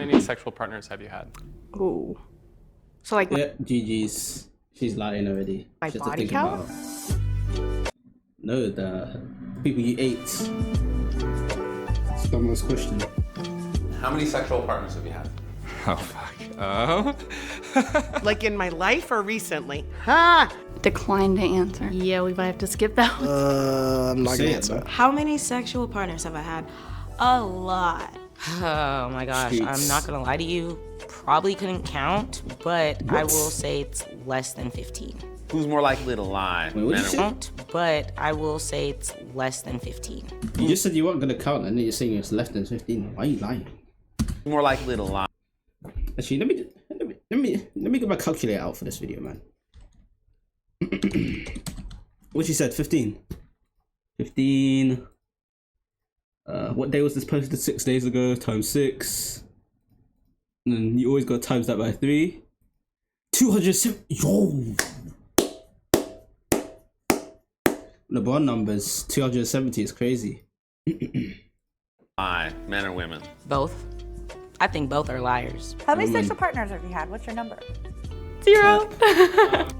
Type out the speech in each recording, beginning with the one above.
many sexual partners have you had? Ooh. So like Yeah, GG's. She's lying already. My She has to body think count? about- No, the people you ate. Someone's question. How many sexual partners have you had? Oh, fuck. like in my life or recently? Ha! Decline to answer. Yeah, we might have to skip that one. I'm not gonna answer. How many sexual partners have I had? A lot. Oh my gosh, Streets. I'm not gonna lie to you. Probably couldn't count, but I will say it's less than 15. Who's more likely to lie? Wait, what did men you or say? women? But I will say it's less than 15. You just said you weren't gonna count, and then you're saying it's less than 15. Why are you lying? More likely to lie. Actually, let me get my calculator out for this video, man. What she said? 15. 15. What day was this posted? 6 days ago. Times 6. And then you always got times that by 3. 270. Yo. LeBron numbers. 270 is crazy. Lie, men or women? Both. I think both are liars. How many Woman. sexual partners have you had? What's your number? 0.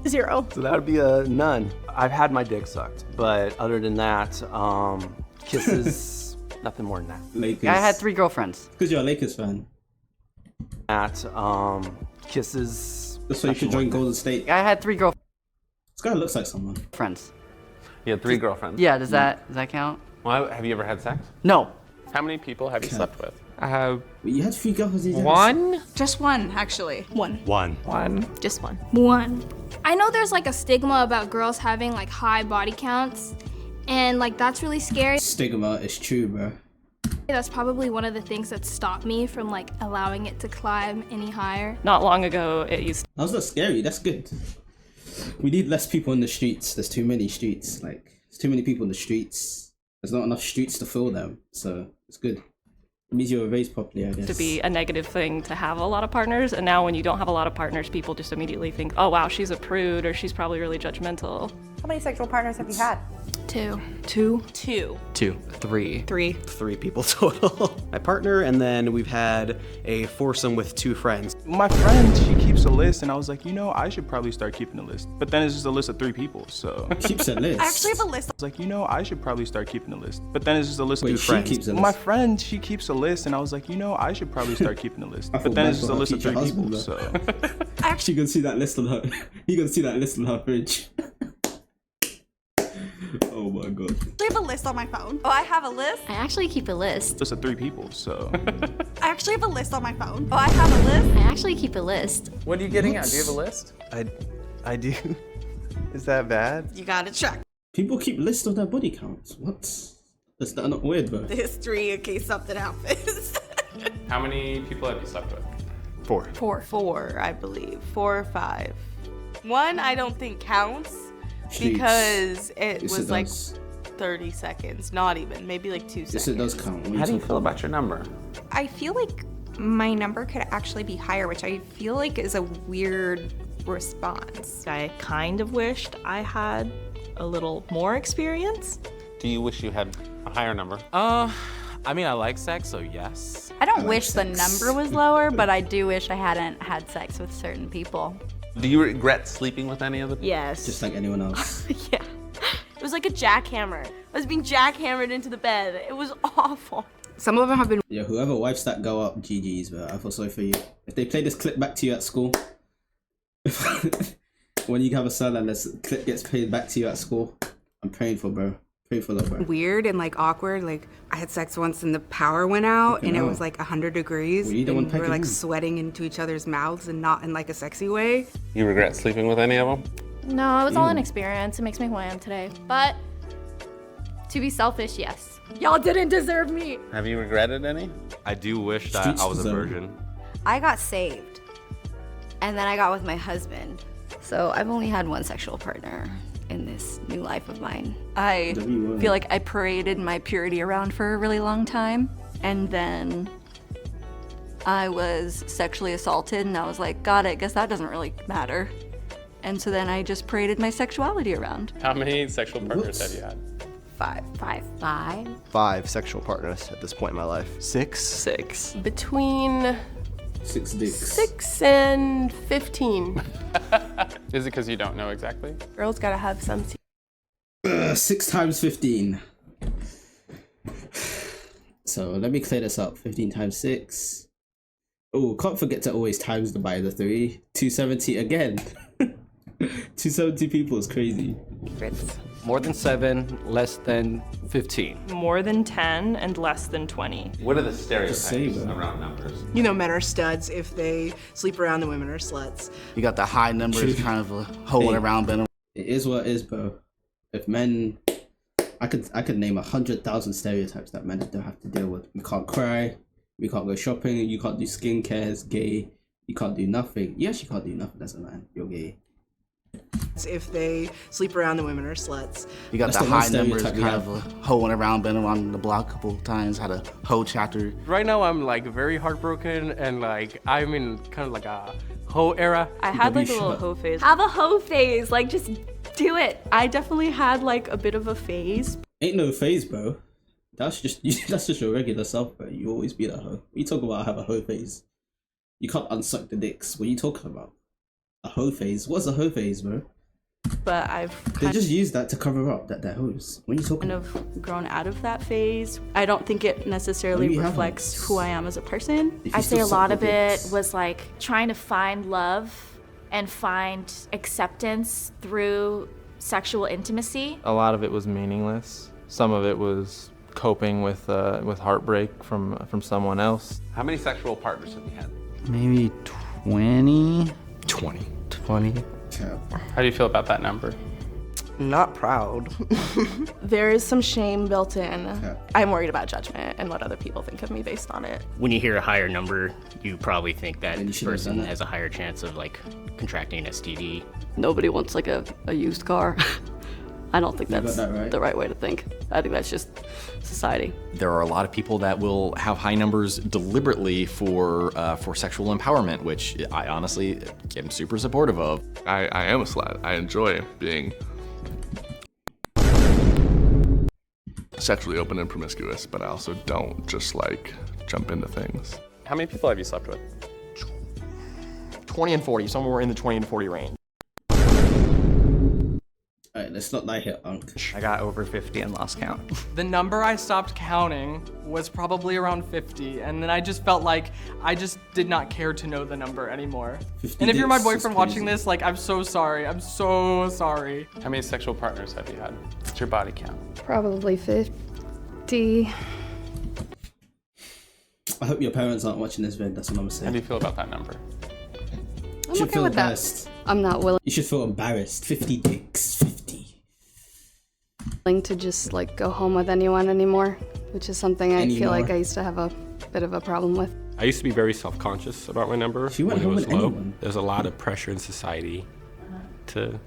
0. So that would be a none. I've had my dick sucked, but other than that, kisses, nothing more than that. Lakers. I had 3 girlfriends. Because you're a Lakers fan. Kisses. That's why you should join Golden State. I had 3 This guy looks like someone. girlfriends. You had 3 girlfriends? Yeah, does that count? Well, have you ever had sex? No. How many people have you slept with? I have Wait, you had 3 girls. one. Just one, actually. One. One. Just one. One. I know there's like a stigma about girls having like high body counts, and like that's really scary. Stigma is true, bro. That's probably one of the things that stopped me from like allowing it to climb any higher. Not long ago, it used That's not scary. That's good. We need less people in the streets. There's too many streets. Like, there's too many people in the streets. There's not enough streets to fill them. So it's good. It means you were raised properly, I guess. to be a negative thing to have a lot of partners, and now when you don't have a lot of partners, people just immediately think, oh wow, she's a prude, or she's probably really judgmental. How many sexual partners have you had? 2. 2. 2. 3. 3. 3 people total. My partner, and then we've had a foursome with 2 friends. My friend, she keeps a list, and I was like, you know, I should probably start keeping a list. But then it's just a list of 3 people, so. Keeps a list. I actually have a list. I was like, you know, I should probably start keeping a list. But then it's just a list Wait, of she 2 friends. keeps a My list? friend, she keeps a list, and I was like, you know, I should probably start keeping a list. I But feel then bad it's just for a her list of 3 future husband, people, though. so. Actually, you can see that list on her. You can see that list on her fridge. Oh my god. I have a list on my phone. Oh, I have a list. I actually keep a list. List of 3 people, so. I actually have a list on my phone. Oh, I have a list. I actually keep a list. What are you getting at? Do you have a list? I do. Is that bad? You gotta check People keep lists of their body counts. What? That's not weird, bro. the history in case something happens. How many people have you slept with? 4. 4, I believe. 4 or 5. 1, I don't think counts Streets. because it Yes, was it like does. 30 seconds. Not even. Maybe like 2 seconds. Yes, it does count. What are How do you talking feel about? about your number? I feel like my number could actually be higher, which I feel like is a weird response. I kind of wished I had a little more experience. Do you wish you had a higher number? I mean, I like sex, so yes. I don't like wish the sex. number was lower, but I do wish I hadn't had sex with certain people. Do you regret sleeping with any of them? Yes. Just like anyone else. Yeah. It was like a jackhammer. I was being jackhammered into the bed. It was awful. Some of them have been Yeah, whoever wipes that girl up, GG's, bro. I feel sorry for you. If they play this clip back to you at school, when you have a son and this clip gets played back to you at school, I'm praying for, bro. Pray for that, bro. weird and like awkward. Like I had sex once and the power went out Fucking and it hell. was like 100 degrees Well, you don't want and we were packing like in. sweating into each other's mouths and not in like a sexy way. You regret sleeping with any of them? No, it was all an experience. It makes me who I am today. But to be selfish, yes. Y'all didn't deserve me. Have you regretted any? I do wish that Streets I was a deserve it. virgin. I got saved. And then I got with my husband. So I've only had one sexual partner in this new life of mine. I feel like I paraded my purity around for a really long time, and then I was sexually assaulted, and I was like, God, I guess that doesn't really matter. And so then I just paraded my sexuality around. How many sexual partners Whoops. have you had? 5. 5 sexual partners at this point in my life. 6? 6. Between 6 dicks. 6 and 15. Is it because you don't know exactly? Girls gotta have some. 6 times 15. So let me clear this up. 15 times 6. Oh, can't forget to always times by the 3. 270 again. 270 people is crazy. More than 7, less than 15. More than 10 and less than 20. What are the stereotypes around numbers? You know, men are studs if they sleep around, the women are sluts. You got the high numbers, kind of a hoeing around, but it is what it is, bro. If men, I could name 100,000 stereotypes that men don't have to deal with. We can't cry, we can't go shopping, you can't do skincare, it's gay. You can't do nothing. You actually can't do nothing as a man. You're gay. If they sleep around, the women are sluts. you got the high numbers, kind of a hoeing around, been around the block a couple times, had a hoe chapter. Right now I'm like very heartbroken and like I'm in kind of like a hoe era. I had like a little hoe phase. Have a hoe phase, like just do it. I definitely had like a bit of a phase. Ain't no phase, bro. That's just your regular self, bro. You always be that hoe. You talk about have a hoe phase. You can't unsuck the dicks. What are you talking about? A hoe phase? What's a hoe phase, bro? But I've They just use that to cover up that they're hoes. What are you talking kind about? of grown out of that phase. I don't think it necessarily Maybe you reflects who I am as a person. I'd say a lot of it was like trying to find love and find acceptance through sexual intimacy. A lot of it was meaningless. Some of it was coping with heartbreak from someone else. How many sexual partners have you had? Maybe 20? 20. How do you feel about that number? Not proud. There is some shame built in. I'm worried about judgment and what other people think of me based on it. When you hear a higher number, you probably think that you this should have person done that. has a higher chance of like contracting an STD. Nobody wants like a used car. I don't think You got that's that right. the right way to think. I think that's just society. There are a lot of people that will have high numbers deliberately for sexual empowerment, which I honestly am super supportive of. I am a slut. I enjoy being sexually open and promiscuous, but I also don't just like jump into things. How many people have you slept with? 20 and 40, somewhere in the 20 and 40 range. Alright, let's not lie here, Unc. I got over 50 and lost count. The number I stopped counting was probably around 50, and then I just felt like I just did not care to know the number anymore. 50 And if you're my dicks is boyfriend watching crazy. this, like, I'm so sorry. I'm so sorry. How many sexual partners have you had? What's your body count? Probably 50. I hope your parents aren't watching this vid, that's what I'm How saying. do you feel about that number? You should okay feel with that. embarrassed. I'm not willing You should feel embarrassed. 50 dicks. 50. to just like go home with anyone anymore, which is something I feel like Anymore. I used to have a bit of a problem with. I used to be very self-conscious about my number She went when it home was with low. anyone. There's a lot of pressure in society to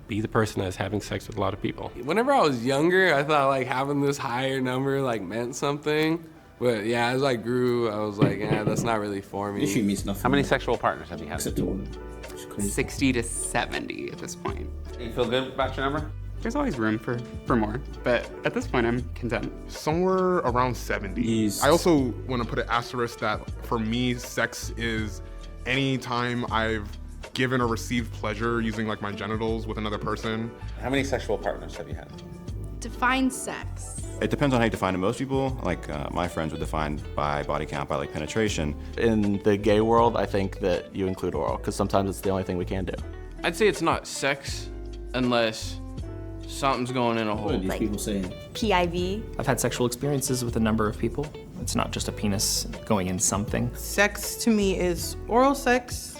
be the person that's having sex with a lot of people. Whenever I was younger, I thought like having this higher number like meant something. But yeah, as I grew, I was like, yeah, that's not really for me. Issue means nothing. How many sexual partners have you had? Except the one. 60 to 70 at this point. You feel good about your number? There's always room for more, but at this point I'm content. Somewhere around 70. I also want to put an asterisk that for me, sex is any time I've given or received pleasure using like my genitals with another person. How many sexual partners have you had? Define sex. It depends on how you define it. Most people, like my friends, would define by body count, by like penetration. In the gay world, I think that you include oral, because sometimes it's the only thing we can do. I'd say it's not sex unless something's going in a hole. What are these people saying? PIV. I've had sexual experiences with a number of people. It's not just a penis going in something. Sex to me is oral sex,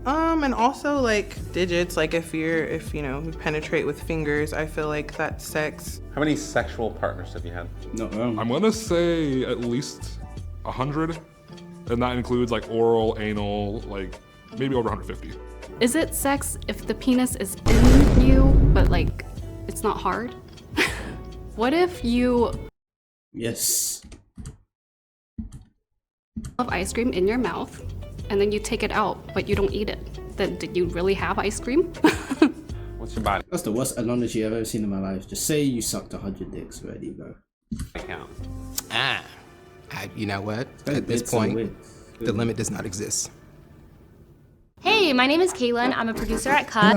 and also like digits. Like if you know you penetrate with fingers, I feel like that's sex. How many sexual partners have you had? Not wrong. I'm gonna say at least 100, and that includes like oral, anal, like maybe over 150. Is it sex if the penis is in you, but like it's not hard? What if you Yes. have ice cream in your mouth and then you take it out, but you don't eat it? Then did you really have ice cream? What's your body? That's the worst analogy I've ever seen in my life. Just say you sucked 100 dicks already, bro. Count. You know what? Very At this weird, so point, weird. the limit does not exist. Hey, my name is Caitlin. I'm a producer at Cut.